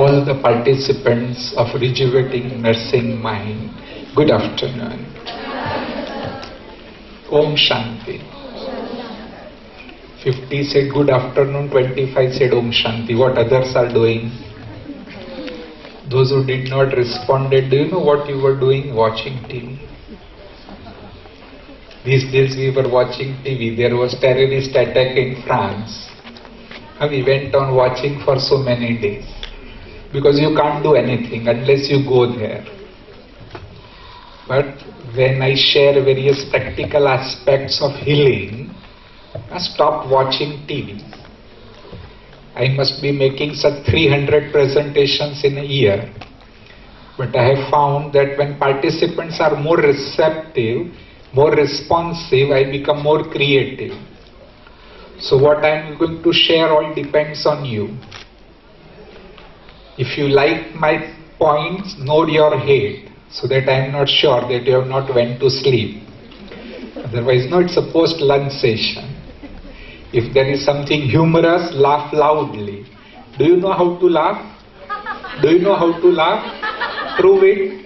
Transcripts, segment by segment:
all the participants of Rejuvenating Nursing Mind, good afternoon. Om Shanti. 50 said good afternoon, 25 said Om Shanti. What others are doing? Those who did not respond, do you know what you were doing? Watching TV. These days we were watching TV. There was terrorist attack in France. And we went on watching for so many days. Because you can't do anything unless you go there. But when I share various practical aspects of healing, I stop watching TV. I must be making such 300 presentations in a year. But I have found that when participants are more receptive, more responsive, I become more creative. So what I am going to share all depends on you. If you like my points, nod your head, so that I am not sure that you have not went to sleep. Otherwise, no, it's a post-lunch session. If there is something humorous, laugh loudly. Do you know how to laugh? Do you know how to laugh? Prove it.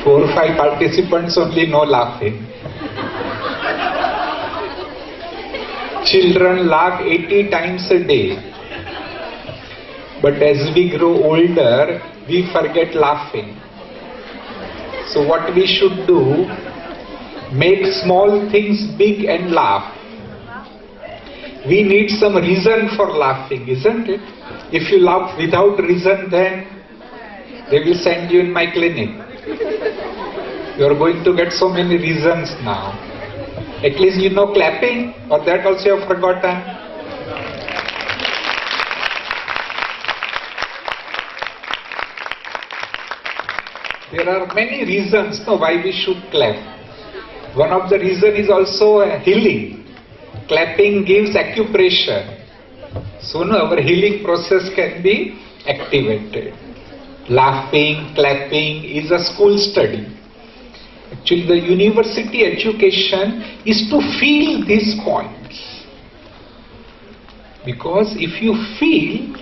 Four or five participants only know laughing. Children laugh 80 times a day. But as we grow older, we forget laughing. So what we should do, make small things big and laugh. We need some reason for laughing, isn't it? If you laugh without reason, then they will send you in my clinic. You are going to get so many reasons now. At least you know clapping, or that also you have forgotten. There are many reasons why we should clap. One of the reasons is also healing. Clapping gives acupressure. So our healing process can be activated. Laughing, clapping is a school study. Actually, the university education is to feel these points. Because if you feel,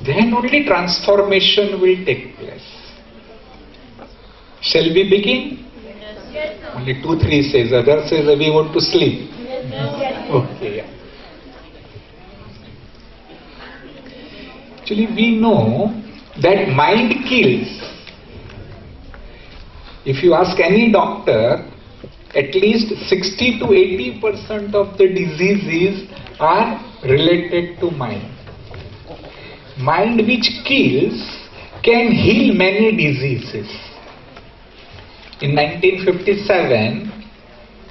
then only transformation will take place. Shall we begin? Yes. Only 2-3 says, others says we want to sleep. Yes. Okay. Actually, we know that mind kills. If you ask any doctor, at least 60 to 80% of the diseases are related to mind. Mind which kills can heal many diseases. In 1957,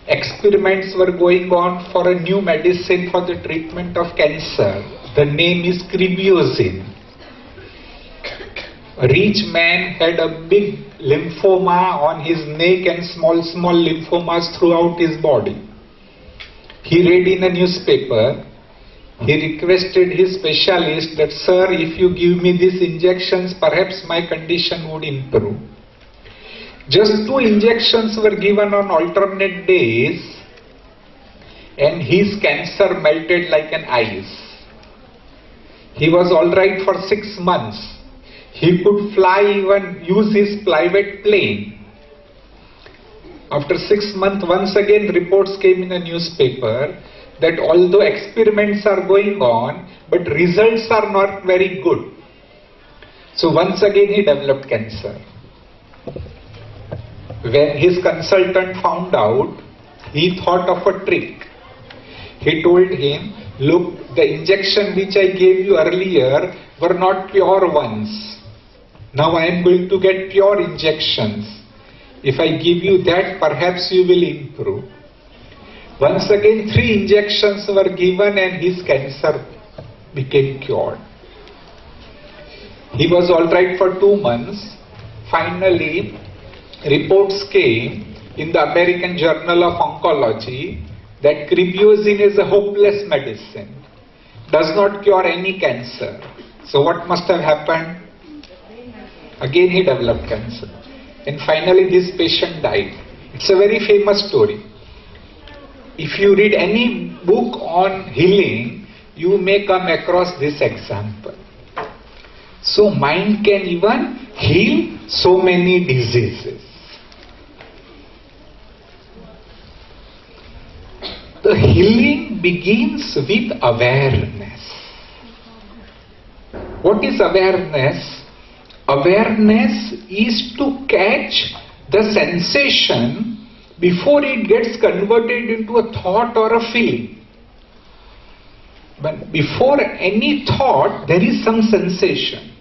experiments were going on for a new medicine for the treatment of cancer. The name is Kribiosin. A rich man had a big lymphoma on his neck and small lymphomas throughout his body. He read in a newspaper, he requested his specialist that, sir, if you give me these injections, perhaps my condition would improve. Just 2 injections were given on alternate days and his cancer melted like an ice. He was alright for 6 months. He could fly, even use his private plane. After 6 months, once again reports came in a newspaper that although experiments are going on, but results are not very good. So once again he developed cancer. When his consultant found out, he thought of a trick. He told him, look, the injection which I gave you earlier were not pure ones. Now I am going to get pure injections. If I give you that, perhaps you will improve. Once again, 3 injections were given and his cancer became cured. He was alright for 2 months. Finally, reports came in the American Journal of Oncology that Kribiosin is a hopeless medicine, does not cure any cancer. So what must have happened? Again he developed cancer. And finally this patient died. It's a very famous story. If you read any book on healing, you may come across this example. So mind can even heal so many diseases. The healing begins with awareness. What is awareness? Awareness is to catch the sensation before it gets converted into a thought or a feeling. But before any thought, there is some sensation.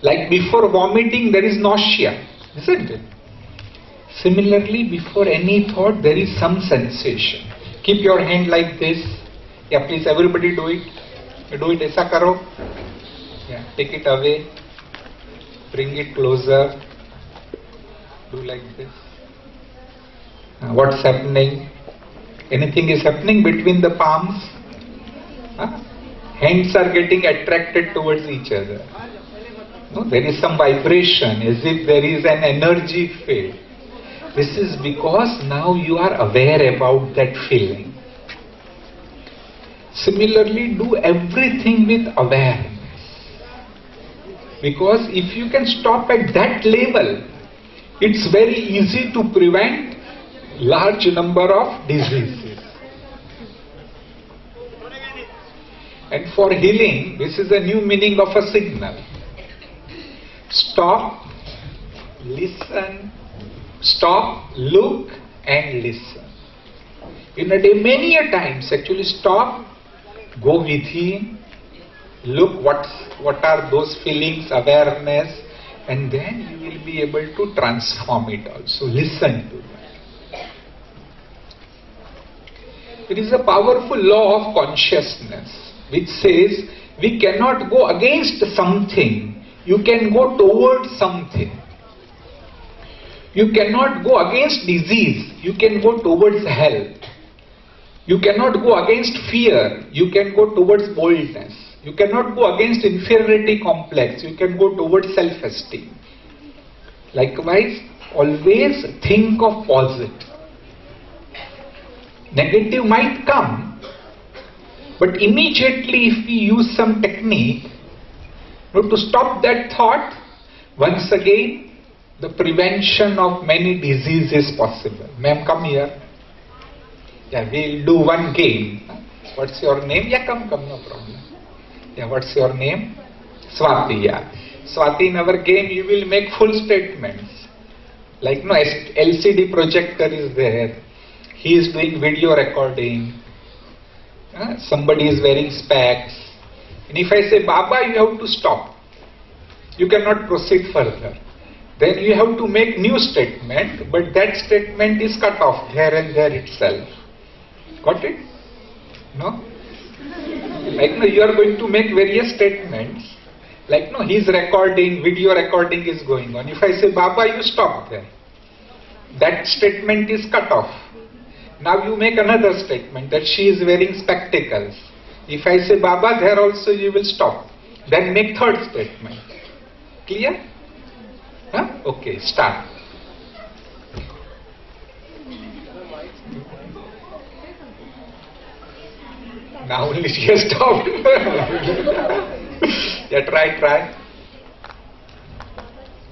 Like before vomiting, there is nausea, isn't it? Similarly, before any thought, there is some sensation. Keep your hand like this. Yeah, please, everybody do it. You do it, aisa karo. Yeah, take it away. Bring it closer. Do like this. What's happening? Anything is happening between the palms? Hands are getting attracted towards each other. No, there is some vibration, as if there is an energy field. This is because now you are aware about that feeling. Similarly, do everything with awareness. Because if you can stop at that level, it's very easy to prevent large number of diseases. And for healing, this is a new meaning of a signal. Stop, listen, stop, look and listen. In a day, many a times, actually stop, go within, look what are those feelings, awareness, and then you will be able to transform it also. Listen to that. It is a powerful law of consciousness which says we cannot go against something, you can go towards something. You cannot go against disease, you can go towards health. You cannot go against fear, you can go towards boldness. You cannot go against inferiority complex, you can go towards self-esteem. Likewise, always think of positive. Negative might come, but immediately if we use some technique to stop that thought, once again, the prevention of many diseases is possible. Ma'am, come here. Yeah, we'll do one game. What's your name? Yeah, come, no problem. Yeah, what's your name? Swati, yeah. Swati, in our game, you will make full statements. Like, no, LCD projector is there. He is doing video recording. Somebody is wearing specs. And if I say, Baba, you have to stop. You cannot proceed further. Then you have to make new statement, but that statement is cut off there and there itself. Got it? No? Like, no, you are going to make various statements. Like, no, he's recording, video recording is going on. If I say, Baba, you stop there. That statement is cut off. Now you make another statement that she is wearing spectacles. If I say, Baba, there also you will stop. Then make third statement. Clear? Huh? Okay, start. Now only she has stopped. Yeah, try.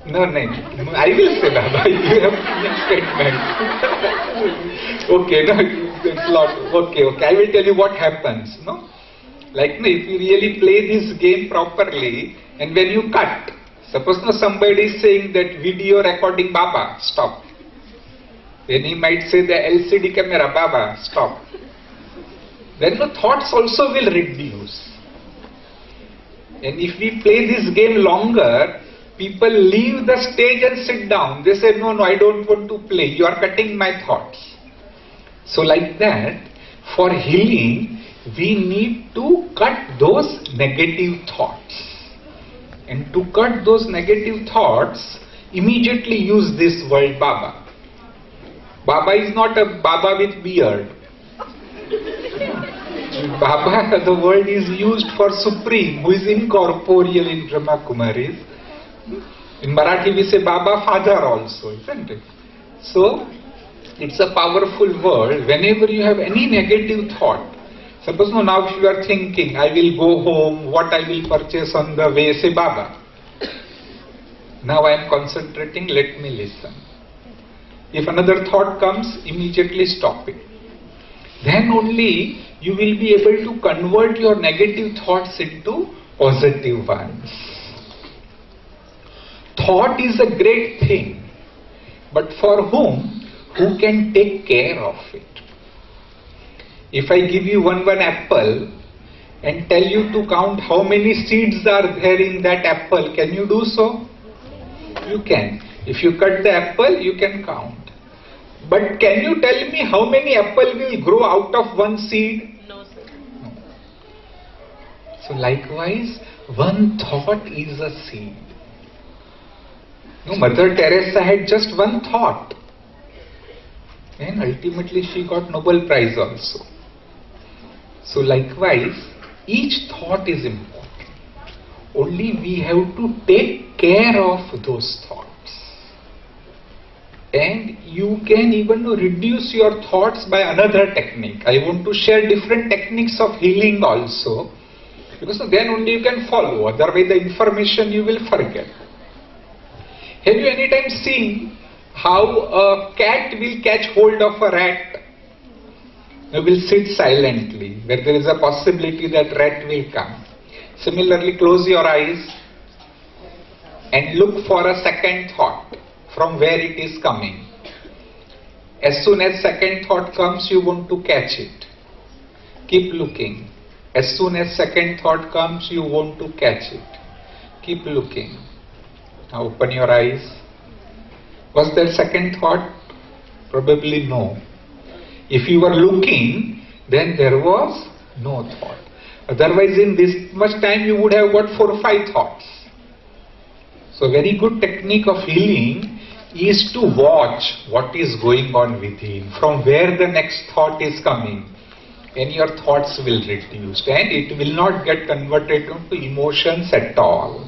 No, I will say, Baba, you have to make statement. Okay, no, it's lot. Okay, I will tell you what happens, no? Like, no, if you really play this game properly, and when you cut, suppose no, somebody is saying that video recording, Baba, stop. Then he might say the LCD camera, Baba, stop. Then the thoughts also will reduce. And if we play this game longer, people leave the stage and sit down. They say, no, I don't want to play. You are cutting my thoughts. So like that, for healing, we need to cut those negative thoughts. And to cut those negative thoughts, immediately use this word Baba. Baba is not a Baba with beard. Baba, the word is used for Supreme, who is incorporeal in Brahma Kumaris. In Marathi we say Baba, Father also, isn't it? So, It's a powerful word. Whenever you have any negative thought, suppose now if you are thinking, I will go home, what I will purchase on the way, say Baba. Now I am concentrating, let me listen. If another thought comes, immediately stop it. Then only you will be able to convert your negative thoughts into positive ones. Thought is a great thing, but for whom? Who can take care of it? If I give you one apple and tell you to count how many seeds are there in that apple, can you do so? You can. If you cut the apple, you can count. But can you tell me how many apple will grow out of one seed? No, sir. No. So likewise, one thought is a seed. No, Mother Teresa had just one thought. And ultimately she got Nobel Prize also. So likewise, each thought is important. Only we have to take care of those thoughts. And you can even reduce your thoughts by another technique. I want to share different techniques of healing also, because then only you can follow, otherwise the information you will forget. Have you any time seen how a cat will catch hold of a rat? It will sit silently, where there is a possibility that rat will come. Similarly, close your eyes and look for a second thought from where it is coming. As soon as second thought comes, you want to catch it. Keep looking. As soon as second thought comes, you want to catch it. Keep looking. Now open your eyes. Was there second thought? Probably no. If you were looking, then there was no thought. Otherwise, in this much time, you would have got 4 or 5 thoughts. So, very good technique of healing is to watch what is going on within, from where the next thought is coming, and your thoughts will reduce, and it will not get converted into emotions at all.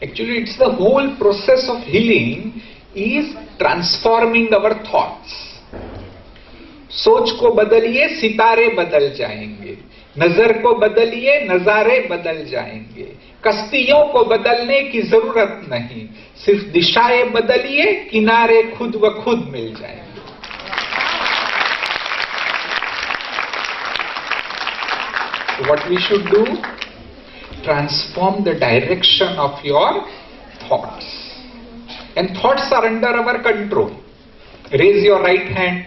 Actually, it's the whole process of healing is transforming our thoughts. सोच को बदलिए, सितारे बदल जाएंगे. नजर को बदलिए, नजारे बदल जाएंगे. कश्तियों को बदलने की जरूरत नहीं, सिर्फ दिशाएं बदलिए, किनारे खुद व खुद मिल जाएंगे. So what we should do? Transform the direction of your thoughts. And thoughts are under our control. Raise your right hand.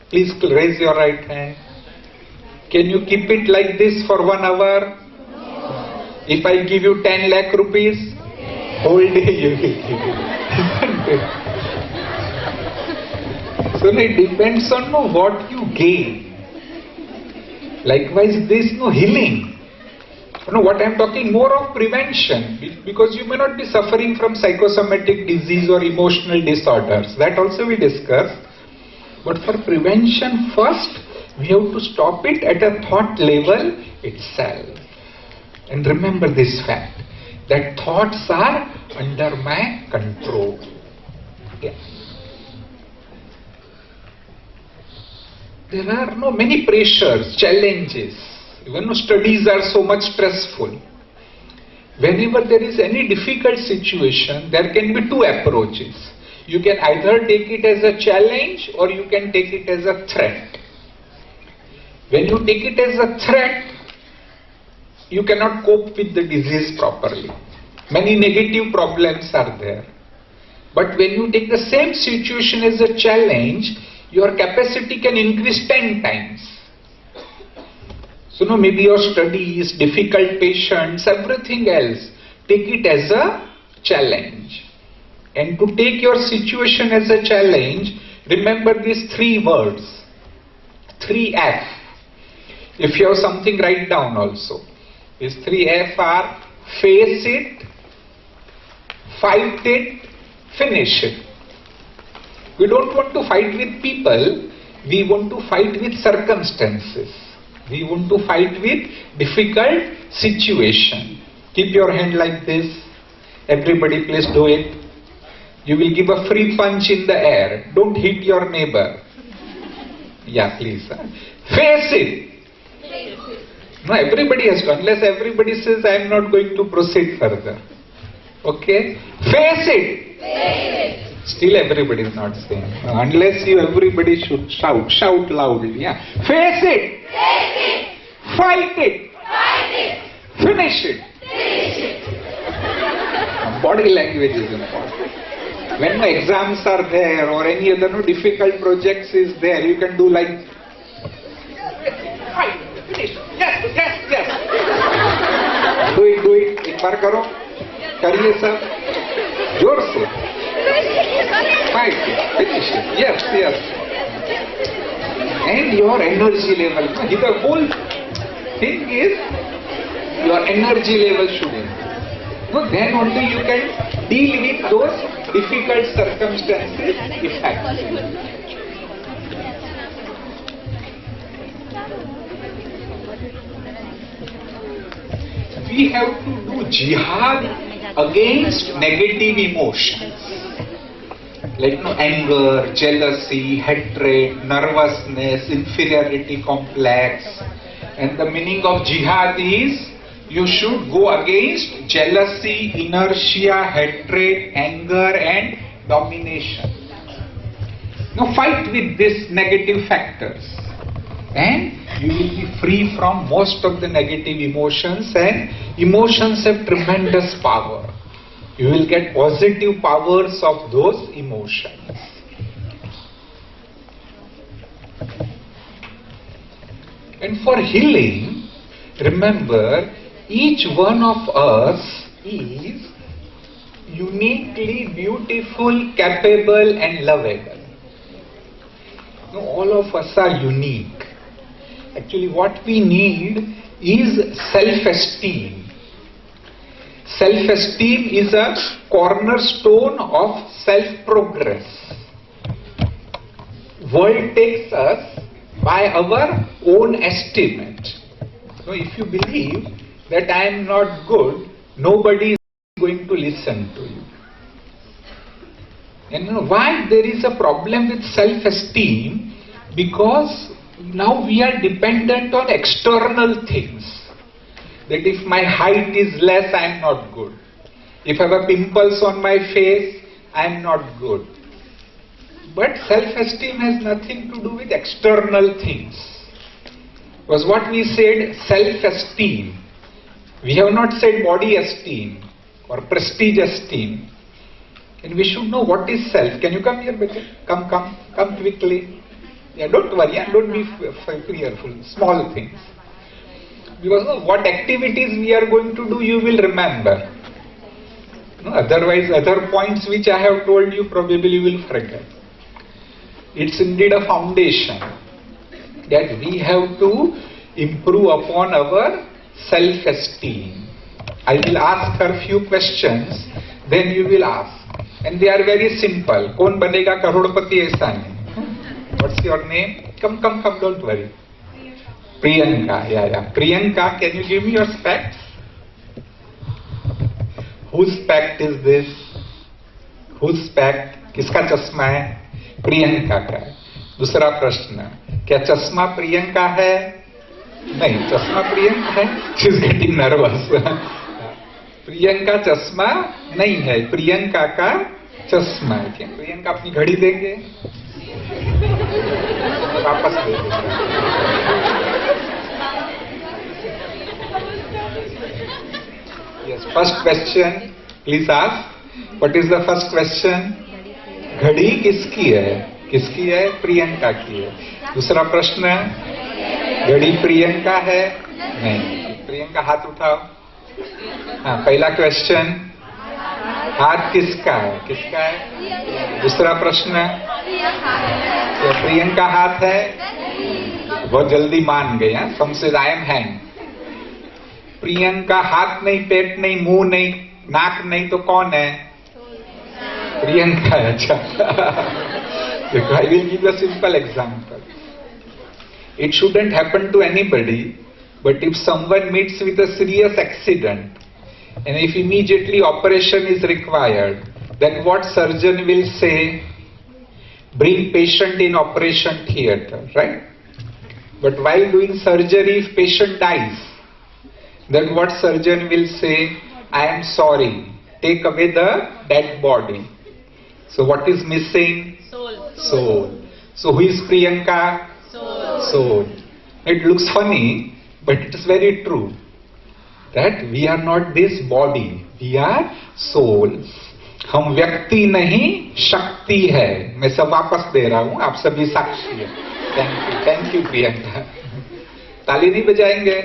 Please raise your right hand. Can you keep it like this for 1 hour? No. If I give you 10 lakh rupees, whole day you will give it. Isn't it? So it depends on what you gain. Likewise, there is no healing. What I am talking more of prevention, because you may not be suffering from psychosomatic disease or emotional disorders. That also we discussed. But for prevention, first we have to stop it at a thought level itself. And remember this fact, that thoughts are under my control. Okay. There are many pressures, challenges. Even studies are so much stressful. Whenever there is any difficult situation, there can be 2 approaches. You can either take it as a challenge or you can take it as a threat. When you take it as a threat, you cannot cope with the disease properly. Many negative problems are there. But when you take the same situation as a challenge, your capacity can increase 10 times. So maybe your studies, difficult patients, everything else, take it as a challenge. And to take your situation as a challenge, remember these 3 words, 3F. If you have something, write down also. These 3F are face it, fight it, finish it. We don't want to fight with people, we want to fight with circumstances. We want to fight with difficult situation. Keep your hand like this. Everybody please do it. You will give a free punch in the air. Don't hit your neighbor. Yeah, please. Face it. No, everybody has to. Unless everybody says, I am not going to proceed further. Okay? Face it. Still everybody is not saying. Unless everybody should shout loudly. Yeah. Face it. Fight it. Finish it. Body language is important. When the exams are there or any other difficult projects is there, you can do like, fight, finish, yes. Do it, एक बार करो, करिए सब, जोर से, fight, finish it, yes. And your energy level, the whole thing is, your energy level should improve. No, then only you can deal with those difficult circumstances effectively. We have to do jihad against negative emotions. Like anger, jealousy, hatred, nervousness, inferiority complex. And the meaning of jihad is, you should go against jealousy, inertia, hatred, anger and domination. Now fight with these negative factors and you will be free from most of the negative emotions, and emotions have tremendous power. You will get positive powers of those emotions. And for healing, remember, each one of us is uniquely beautiful, capable and lovable. No, all of us are unique. Actually, what we need is self-esteem. Self-esteem is a cornerstone of self-progress. World takes us by our own estimate. So if you believe that I am not good, nobody is going to listen to you. And why there is a problem with self-esteem? Because now we are dependent on external things. That if my height is less, I am not good. If I have pimples on my face, I am not good. But self-esteem has nothing to do with external things. Was what we said, self-esteem. We have not said body esteem or prestige esteem. And we should know what is self. Can you come here, Becca? Come quickly. Yeah, don't worry, don't be fearful. Small things. Because what activities we are going to do, you will remember. Otherwise, other points which I have told you, probably you will forget. It's indeed a foundation that we have to improve upon our self-esteem. I will ask her few questions, then you will ask. And they are very simple. Kaun banega karodpati aisa nahi. What's your name? Come, don't worry. Priyanka, yeah. Priyanka, can you give me your specs? Whose spec is this? Whose spec? किसका चश्मा है? प्रियंका का है. दूसरा प्रश्न, क्या चश्मा प्रियंका है? नहीं, चश्मा प्रियंका है. She is getting nervous. Priyanka चश्मा नहीं है, प्रियंका का चश्मा है. क्या प्रियंका अपनी घड़ी देंगे? वापस दे देंगे. Yes, first question, please ask. What is the first question? घड़ी किसकी है? किसकी है? प्रियंका की है. दूसरा प्रश्न, घड़ी प्रियंका है? नहीं. प्रियंका हाथ उठाओ. हाँ, पहला क्वेश्चन, हाथ किसका है? किसका है? दूसरा प्रश्न, प्रियंका हाथ है? बहुत जल्दी मान गए. Some says I am hand. Priyanka हाथ नहीं, पेट नहीं, मुंह नहीं, नाक नहीं, तो कौन है? प्रियंका है. अच्छा. I will give a simple example. It shouldn't happen to anybody, but if someone meets with a serious accident and if immediately operation is required, then what surgeon will say? Bring patient in operation theatre, right? But while doing surgery, if patient dies, then what surgeon will say? I am sorry, take away the dead body. So what is missing? Soul. So who is Priyanka? Soul. It looks funny, but it is very true. That we are not this body, we are soul. हम व्यक्ति नहीं शक्ति है. मैं सब वापस दे रहा हूं, आप सभी साक्षी हैं. Thank you Priyanka. ताली नहीं बजाएंगे?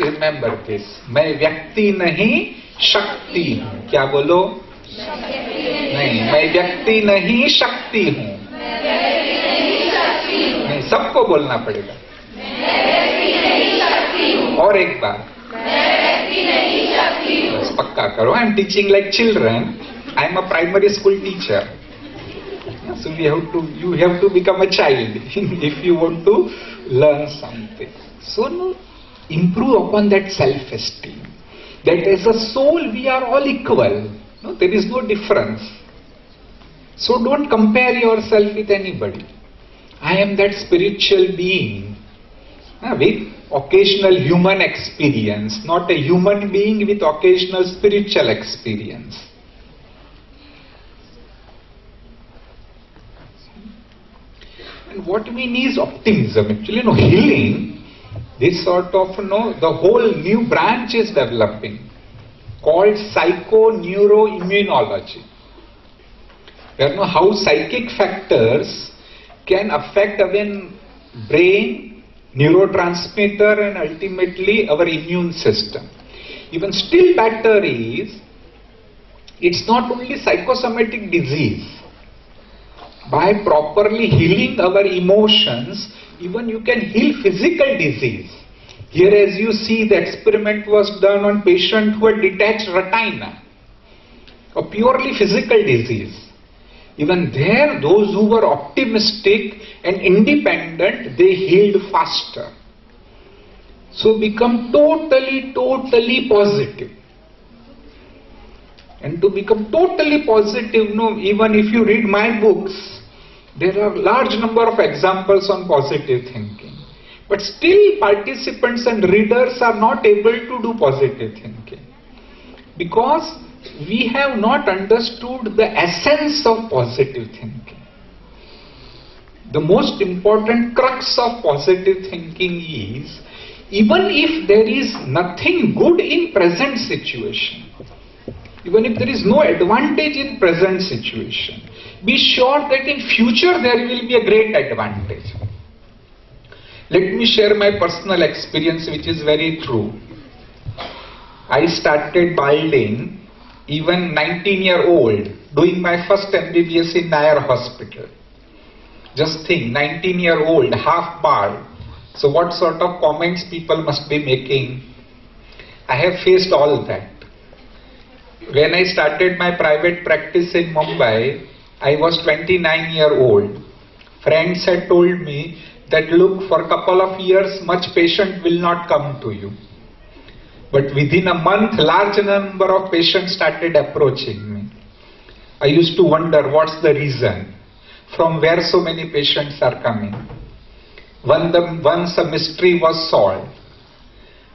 Remember this. मैं व्यक्ति नहीं शक्ति हूं. क्या बोलो? नहीं, मैं व्यक्ति नहीं शक्ति हूं. नहीं, सबको बोलना पड़ेगा. और एक बार. बस पक्का करो. I am teaching like children. I am a primary school teacher. So you have to become a child if you want to learn something. So no, improve upon that self-esteem. That as a soul we are all equal. No, there is no difference. So don't compare yourself with anybody. I am that spiritual being with occasional human experience, not a human being with occasional spiritual experience. And what we need is optimism. Actually, healing, this sort of, the whole new branch is developing called psychoneuroimmunology. You know how psychic factors can affect our brain, neurotransmitter, and ultimately our immune system. Even still better is, it's not only psychosomatic disease. By properly healing our emotions, even you can heal physical disease. Here, as you see, the experiment was done on patient who had detached retina, a purely physical disease. Even there, those who were optimistic and independent, they healed faster. So become totally positive. And to become totally positive, even if you read my books, there are large number of examples on positive thinking. But still participants and readers are not able to do positive thinking. Because we have not understood the essence of positive thinking. The most important crux of positive thinking is, even if there is nothing good in present situation, even if there is no advantage in present situation, be sure that in future there will be a great advantage. Let me share my personal experience, which is very true. I started balding even 19-year-old, doing my first MBBS in Nair Hospital. Just think, 19-year-old, half bald. So what sort of comments people must be making? I have faced all that. When I started my private practice in Mumbai, I was 29-year-old. Friends had told me that, look, for a couple of years, much patient will not come to you. But within a month, large number of patients started approaching me. I used to wonder, what's the reason? From where so many patients are coming? Once a mystery was solved.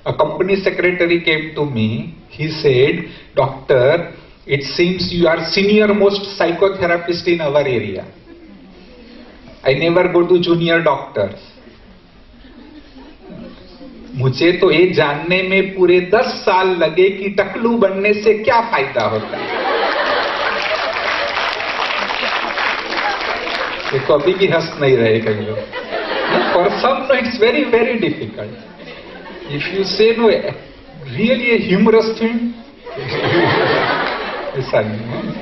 A company secretary came to me. He said, Doctor, it seems you are senior most psychotherapist in our area. I never go to junior doctors. मुझे तो ये जानने में पूरे 10 साल लगे कि टकलू बनने से क्या फायदा होता है. देखो अभी भी हंस नहीं रहे कई लोग. For some, it's very difficult. If you say no, really a humorous thing. ऐसा नहीं.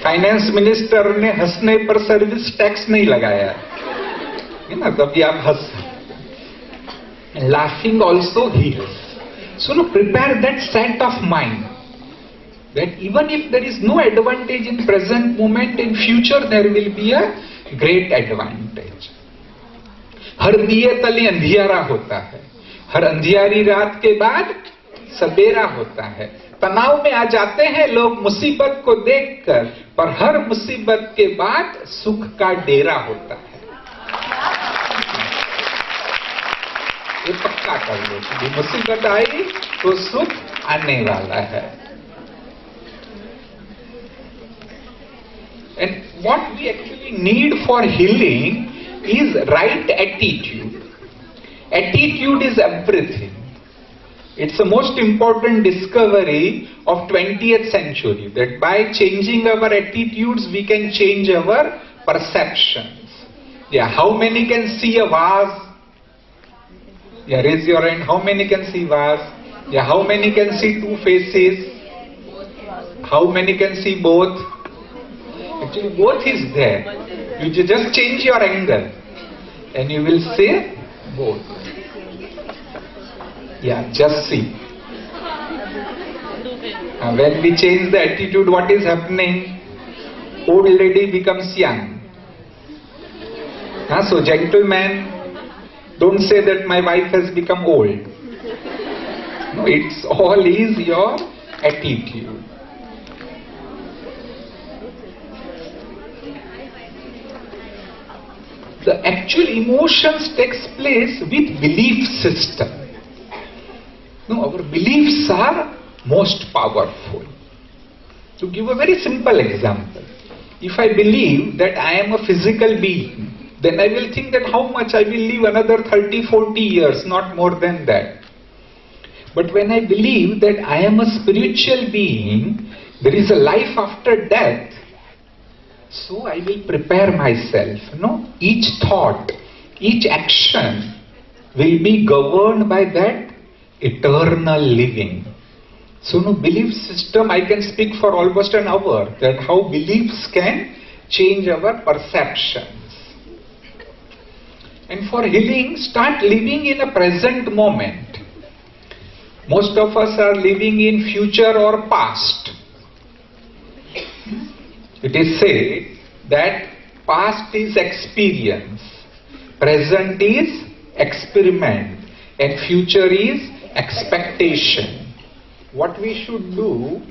फाइनेंस मिनिस्टर ने हंसने पर सर्विस टैक्स नहीं लगाया है ना, तभी आप हंस. Laughing also heals. So prepare that set of mind that even if there is no advantage in present moment, in future there will be a great advantage. हर दिए तले अंधियारा होता है. हर अंधियारी रात के बाद सवेरा होता है। तनाव में आ जाते हैं लोग मुसीबत को देखकर, पर हर मुसीबत के बाद सुख का डेरा होता है। ये पक्का कर लो कि मुसीबत आई तो सुख आने वाला है। And what we actually need for healing is right attitude. Attitude is everything. It's the most important discovery of 20th century, that by changing our attitudes we can change our perceptions. Yeah, how many can see a vase? Yeah, raise your hand. How many can see vase? Yeah, how many can see two faces? How many can see both? Actually, both is there. You just change your angle and you will see both. Yeah, just see. When we change the attitude, what is happening? Old lady becomes young. So gentlemen, don't say that my wife has become old. No, it's all is your attitude. The actual emotions takes place with belief system. No, our beliefs are most powerful. To give a very simple example, if I believe that I am a physical being, then I will think that how much I will live another 30, 40 years, not more than that. But when I believe that I am a spiritual being, there is a life after death, so I will prepare myself. No? Each thought, each action will be governed by that eternal living. So no belief system, I can speak for almost an hour, that how beliefs can change our perceptions. And for healing, start living in a present moment. Most of us are living in future or past. It is said that past is experience, present is experiment, and future is expectation. What we should do,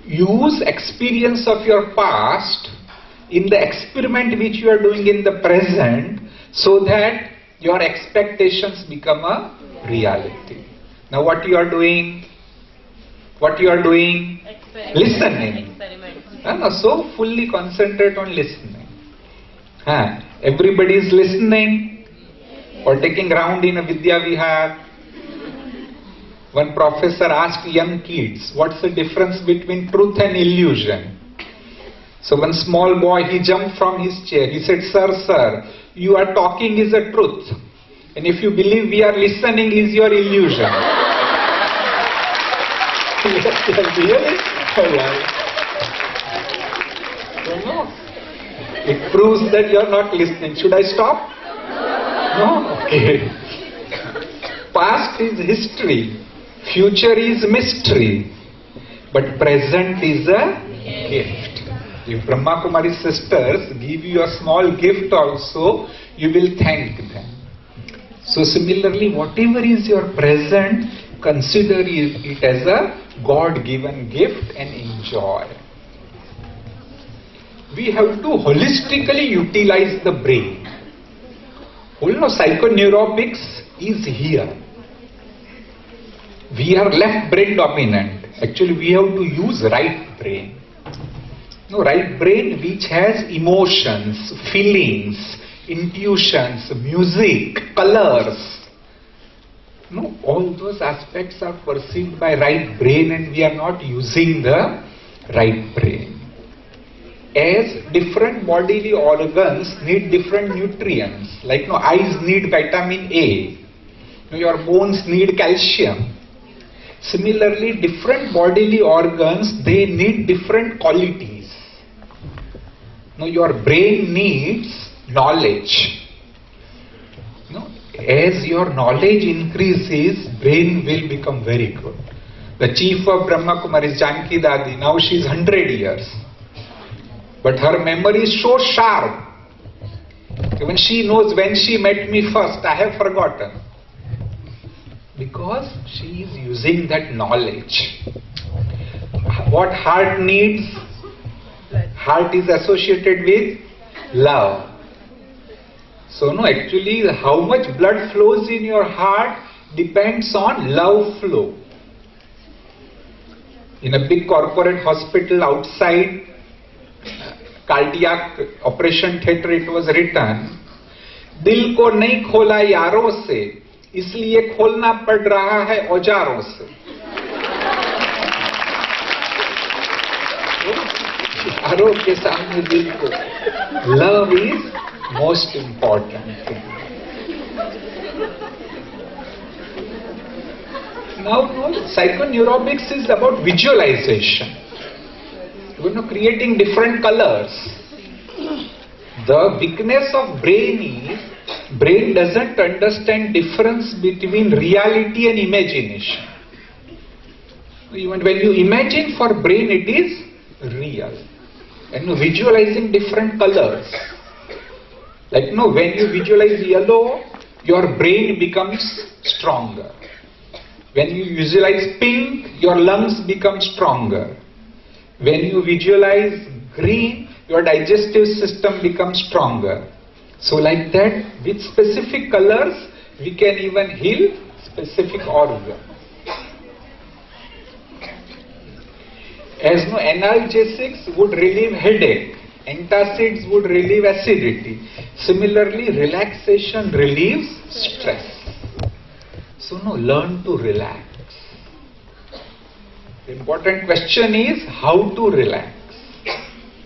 use experience of your past in the experiment which you are doing in the present, so that your expectations become a reality. Now what you are doing? What you are doing? Listening. So fully concentrate on listening. Everybody is listening or taking round in a Vidya Vihar. One professor asked young kids, what's the difference between truth and illusion? So one small boy, he jumped from his chair. He said, sir, you are talking is a truth. And if you believe we are listening is your illusion. Really? No. It proves that you are not listening. Should I stop? No? Okay. Past is history. Future is mystery. But present is a gift. If Brahma Kumari sisters give you a small gift also, you will thank them. So similarly, whatever is your present, consider it as a God-given gift and enjoy. We have to holistically utilize the brain. Psychoneurotics is here. We are left brain dominant. Actually, we have to use right brain. Right brain which has emotions, feelings, intuitions, music, colors. All those aspects are perceived by right brain and we are not using the right brain. As different bodily organs need different nutrients, like eyes need vitamin A, your bones need calcium. Similarly, different bodily organs, they need different qualities. Your brain needs knowledge. As your knowledge increases, brain will become very good. The chief of Brahma Kumari is Janki Dadi. Now she is 100 years. But her memory is so sharp. Even she knows when she met me first, I have forgotten. Because she is using that knowledge. What heart needs? Heart is associated with love. So no, actually how much blood flows in your heart depends on love flow. In a big corporate hospital outside cardiac operation theatre it was written, दिल को नहीं खोला यारों से, इसलिए खोलना पड़ रहा है औजारों से. यारों के सामने दिल को. Love is most important thing. Now, psychoneurobics is about visualization. Creating different colors. The weakness of brain is, brain doesn't understand difference between reality and imagination. Even when you imagine, for brain it is real. And visualizing different colors. Like when you visualize yellow, your brain becomes stronger. When you visualize pink, your lungs become stronger. When you visualize green, your digestive system becomes stronger. So like that, with specific colors, we can even heal specific organs. As analgesics would relieve headache, antacids would relieve acidity. Similarly, relaxation relieves stress. So learn to relax. The important question is how to relax.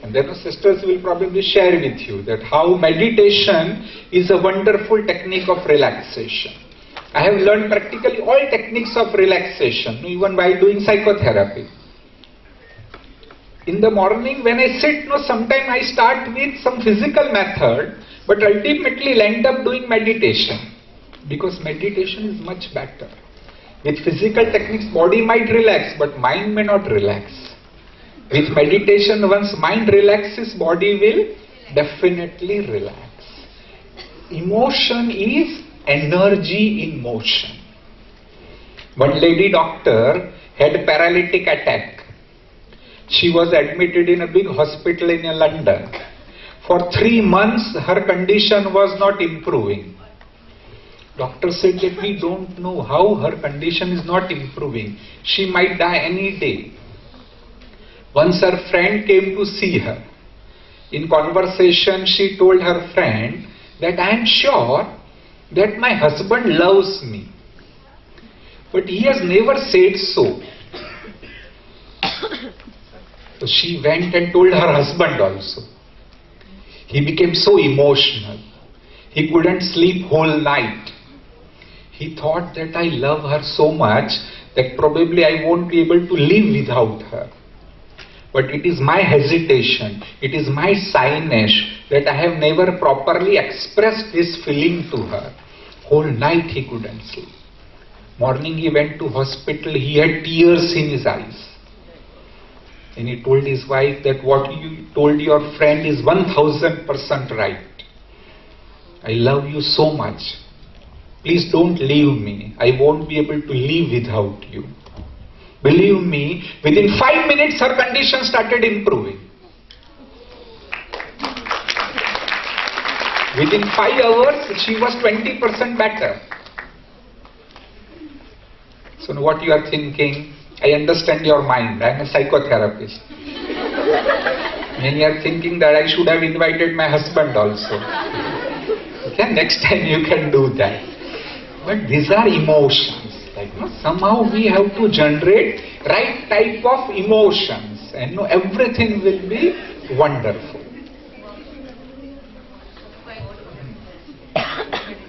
And then sisters will probably share with you that how meditation is a wonderful technique of relaxation. I have learned practically all techniques of relaxation, even while doing psychotherapy. In the morning when I sit, sometimes I start with some physical method, but ultimately end up doing meditation. Because meditation is much better. With physical techniques, body might relax, but mind may not relax. With meditation, once mind relaxes, body will definitely relax. Emotion is energy in motion. One lady doctor had a paralytic attack. She was admitted in a big hospital in London. For 3 months, her condition was not improving. Doctor said that we don't know how her condition is not improving. She might die any day. Once her friend came to see her. In conversation, she told her friend that I am sure that my husband loves me. But he has never said so. So she went and told her husband also. He became so emotional. He couldn't sleep whole night. He thought that I love her so much that probably I won't be able to live without her. But it is my hesitation, it is my shyness that I have never properly expressed this feeling to her. Whole night he couldn't sleep. Morning he went to hospital, he had tears in his eyes. And he told his wife that what you told your friend is 1000% right. I love you so much. Please don't leave me. I won't be able to live without you. Believe me, within 5 minutes her condition started improving. Within 5 hours she was 20% better. So what you are thinking, I understand your mind, I am a psychotherapist. Many are thinking that I should have invited my husband also. Okay, next time you can do that. But these are emotions. Somehow we have to generate right type of emotions and everything will be wonderful.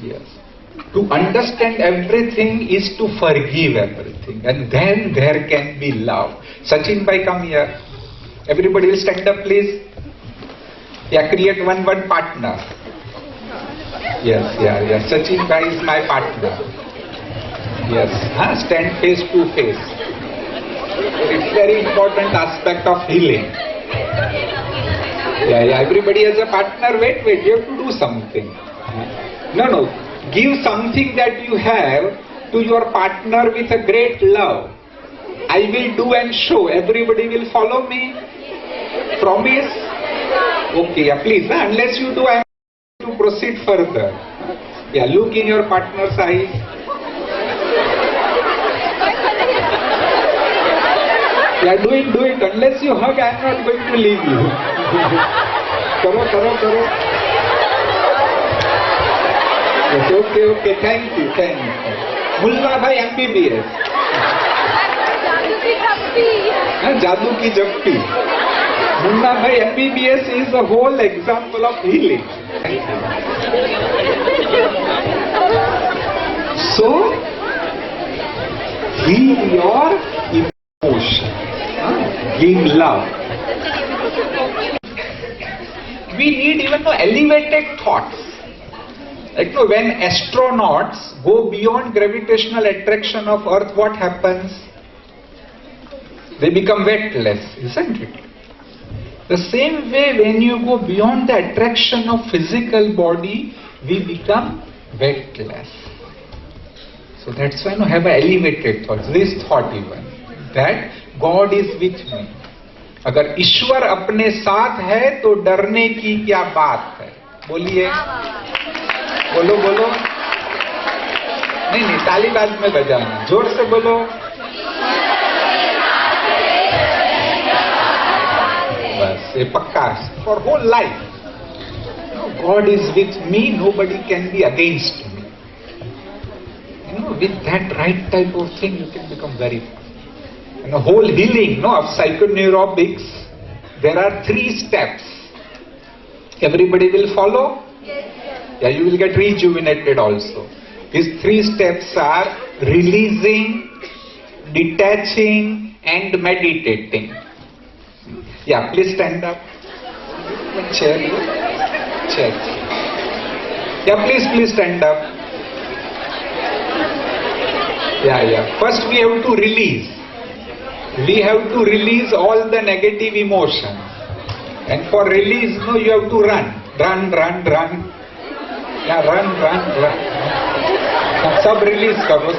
Yes. To understand everything is to forgive everything, and then there can be love. Sachin bhai, come here. Everybody will stand up, please. Yeah, create one partner. Yes, yeah. Sachin bhai is my partner. Yes, stand face to face. It's very important aspect of healing. Yeah, everybody has a partner. Wait, you have to do something. No, give something that you have to your partner with a great love. I will do and show. Everybody will follow me. Promise? Okay, please. Unless you do, I am going to proceed further. Yeah, look in your partner's eyes. Yeah, do it. Unless you hug, I am not going to leave you. Karo. Yes, okay. Thank you. Mullah bhai MBBS. Jadoo ki Jappi. Mullah bhai MBBS is a whole example of healing. So, heal your emotion. Give love. We need even elevated thoughts. Like when astronauts go beyond gravitational attraction of Earth, what happens? They become weightless, isn't it? The same way, when you go beyond the attraction of physical body, we become weightless. So that's why you have elevated thoughts. This thought even, that God is with me. अगर ईश्वर अपने साथ है तो डरने की क्या बात है? बोलिए, बोलो। नहीं, ताली बाद में बजाना, जोर से बोलो। बस ये पक्का for whole life. God is with me, nobody can be against me. With that right type of thing, you can become very. The whole healing of psychoneurobics, there are 3 steps. Everybody will follow? Yes. Yeah, you will get rejuvenated also. These 3 steps are releasing, detaching, and meditating. Yeah, please stand up. Chair. Yeah, please stand up. Yeah. First we have to release. We have to release all the negative emotions. And for release, you have to run. Yeah, run. सब release करो.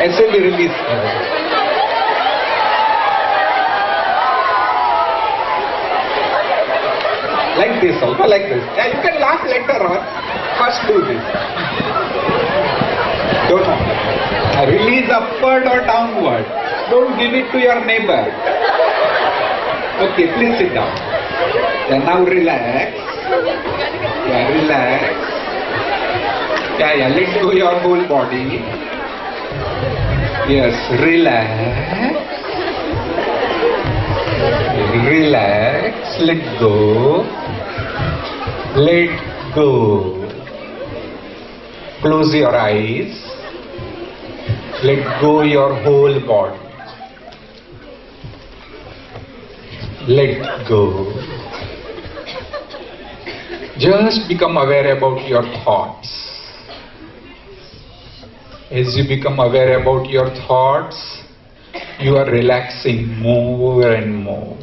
ऐसे भी release करो. Like this also, like this. Yeah, you can laugh later on. First do this. Don't release upward or downward. Don't give it to your neighbor. Okay, please sit down. Yeah, now relax. Yeah, relax. Yeah, let go your whole body. Yes, relax. Relax, let go. Close your eyes. Let go your whole body. Let go. Just become aware about your thoughts. As you become aware about your thoughts, you are relaxing more and more.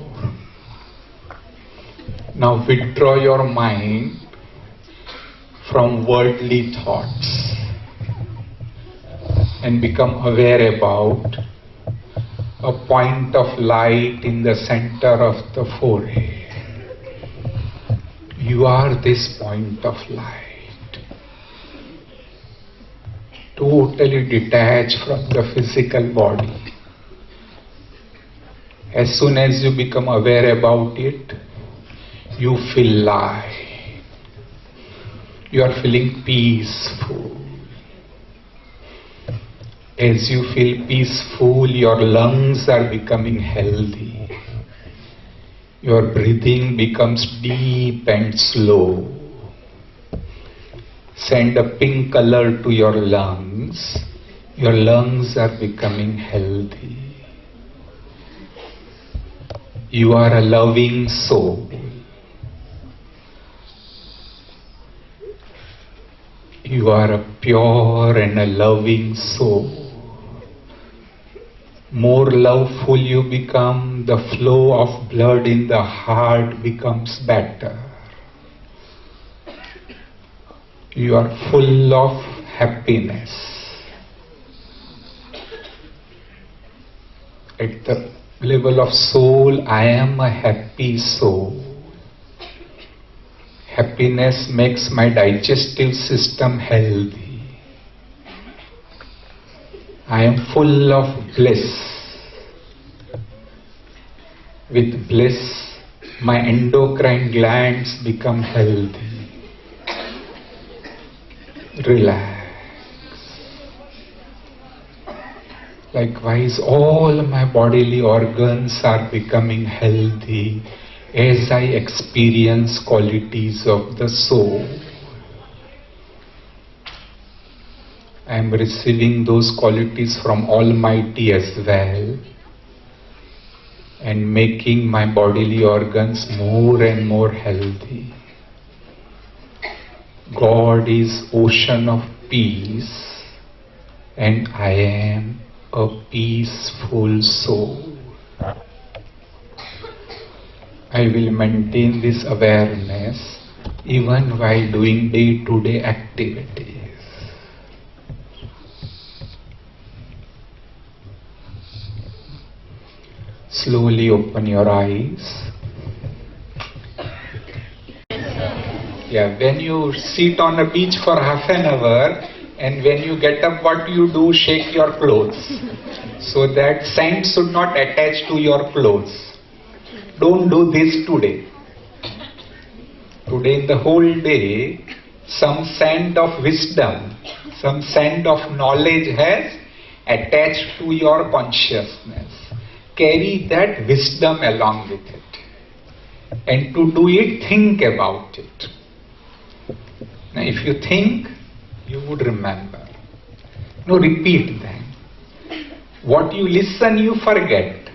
Now withdraw your mind from worldly thoughts and become aware about a point of light in the center of the forehead. You are this point of light, totally detached from the physical body. As soon as you become aware about it, you feel light. You are feeling peaceful. As you feel peaceful, your lungs are becoming healthy. Your breathing becomes deep and slow. Send a pink color to your lungs. Your lungs are becoming healthy. You are a loving soul. You are a pure and a loving soul. More loveful you become, the flow of blood in the heart becomes better. You are full of happiness. At the level of soul, I am a happy soul. Happiness makes my digestive system healthy. I am full of bliss. With bliss, my endocrine glands become healthy. Relax. Likewise, all my bodily organs are becoming healthy as I experience qualities of the soul. I am receiving those qualities from Almighty as well, and making my bodily organs more and more healthy. God is ocean of peace, and I am a peaceful soul. I will maintain this awareness even while doing day-to-day activities. Slowly open your eyes. Yeah, when you sit on a beach for half an hour, and when you get up, what you do? Shake your clothes, so that sand should not attach to your clothes. Don't do this today. Today, in the whole day, some sand of wisdom, some sand of knowledge has attached to your consciousness. Carry that wisdom along with it. And to do it, think about it. Now, if you think, you would remember. No, repeat them. What you listen, you forget.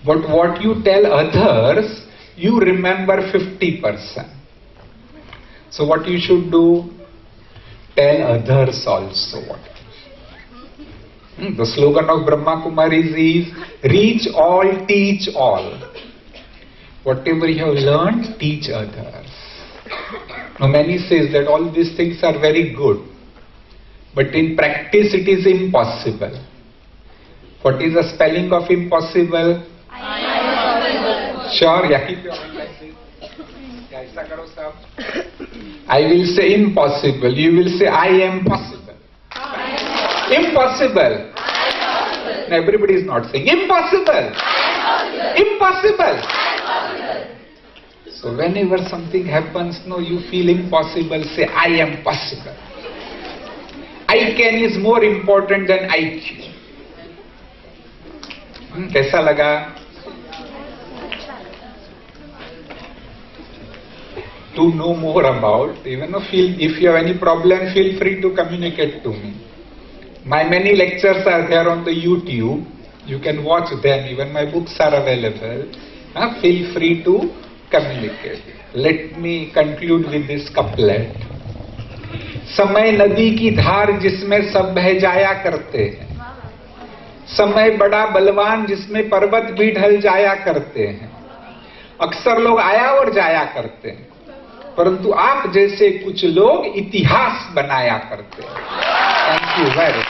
But what you tell others, you remember 50%. So what you should do? Tell others also. The slogan of Brahma Kumaris is, reach all, teach all. Whatever you have learned, teach others. Now many says that all these things are very good, but in practice it is impossible. What is the spelling of impossible? Sure, yeah, keep your mind like this. Yeah, aisa karo sab. I will say impossible. You will say I am possible. Impossible. Now everybody is not saying impossible. Impossible. So whenever something happens, no, you feel impossible, say I am possible. I can is more important than IQ. कैसा लगा? To know more about, if you have any problem, feel free to communicate to me. My many lectures are there on the YouTube. You can watch them. Even my books are available. Feel free to communicate. Let me conclude with this couplet. समय नदी की धार जिसमें सब बह जाया करते हैं, समय बड़ा बलवान जिसमें पर्वत भी ढल जाया करते हैं। अक्सर लोग आया और जाया करते हैं, परंतु आप जैसे कुछ लोग इतिहास बनाया करते हैं। Thank you very much.